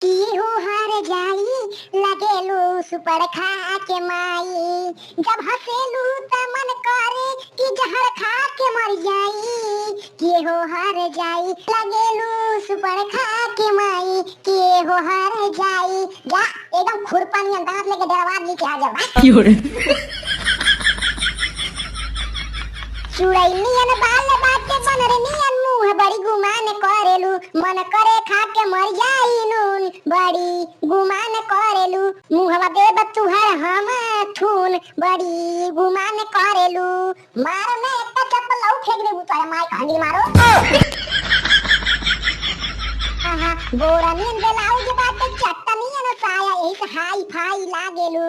की हो हार जाई लगेलू सुपर खा के माई जब हसेलू त मन करे कि जहर खा के मर जाई की हो हार जाई लगेलू सुपर खा के माई की हो हार जाई जा एकदम खुरपानी अंदाज लेके दरवाज नीचे आ जा चुड़ैलियन बाल बाटे बनरनियन मुंह बड़ी गुमान करेलू मन करे खा के मर जाई नून बड़ी गुमान करेलू मुंहवा देब तुहर हम थून बड़ी गुमान करेलू मारो ने एक चप्पल लाऊ फेंक देबू तोरा माई हंडी मारो आहा बोरा नीन ब्लाउज बाटे चटनियन साया इस हाई फाई लागेलू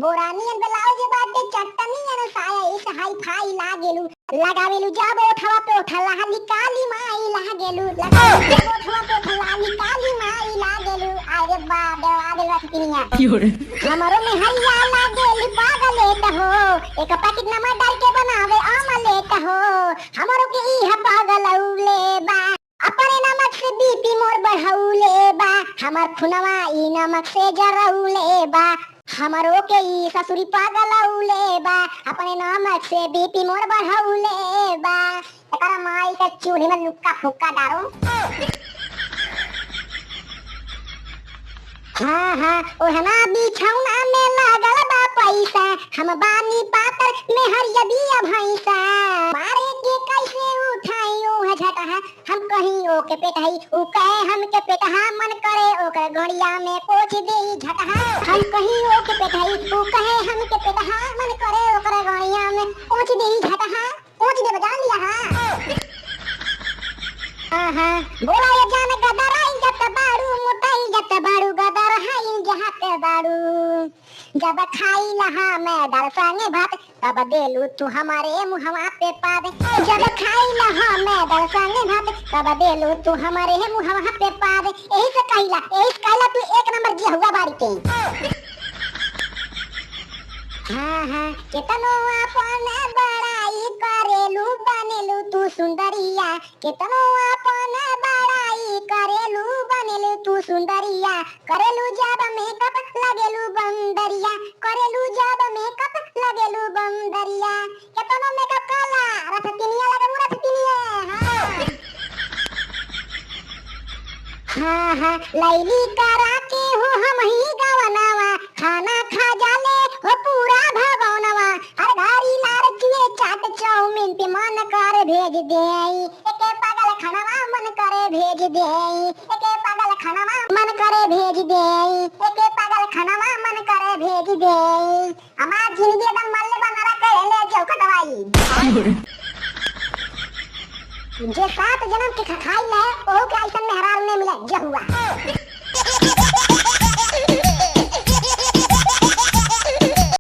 बोरा नीन ब्लाउज बाटे चटनियन साया इस हाई फाई लागेलू लगावेलू जब ओठवा पे ओठला निकाली माई लागेलू लगावेलू जब ओठवा पे ओठला निकाली माई लागेलू अरे बाप रे आगे रखतिनिया हमरो में हैया लागेली पागलेट हो एक पैकेट नमक डाल के बनावे आमलेट हो हमरो के ई है पागलौले बा अपने नमक से बीपी मोर बढ़ौले बा हमर खुनवा ई नमक से जरौले बा हमरो के ई ससुरी पागलौले बा अपने नमक से बीपी मोर बढ़ौले बा एकरा माई के चूल्हे में लुक्का फुक्का डारो हाँ ओहना बिछौना में लागल बा पैसा हम बानी पातर में हरिया बिया भैंसा मारे के कैसे उठाई ओह झटहा हम कहीं ओके पेटही उ कहे हम के पेटहा मन करे ओकर घड़िया में पोछ देई झटहा हम कहीं ओके पेटही उ कहे हम के पेटहा मन करे ओकर घड़िया में पोछ देई झटहा पोछ दे बजान लिया हाँ बोला ये जान गदराई जत बाड़ू मोटाई जत बाड़ू गदर हाई जहात बाड़ू जब खाई लहा मैं दर संगे भात तब देलू तू हमारे मुहवा पे पाद जब खाई लहा मैं दर संगे भात तब देलू तू हमारे मुहवा पे पाद यही से कहला तू एक नंबर जी हुआ बाड़ी के हाँ केतनो अपन बड़ाई करेलू बनेलू तू सुंदरिया केतनो अपन बड़ाई करेलू बनेलू तू सुंदरिया करेलू जब मेकअप लगेलू बंदरिया करेलू जब मेकअप लगेलू बंदरिया केतनो मेकअप काला रथतिनिया लगेलू रथतिनिया हाँ लैली करा के हो हम ही गवनावा खाना खा जाले हो पूरा भगवनवा हर घड़ी लार जुए चाट चाउमीन पे मन कर भेज देई एके पागल खानावा मन करे भेज देई एके पागल खानावा मन करे भेज देई एके पागल खानावा मन करे भेज देई हमार जिंदगी एकदम मल्ले बनारा कहले चौकटवाई जे 7 जन्म के खाई ले ओ के ऐसन मेहरारू ने मिले जे हुआ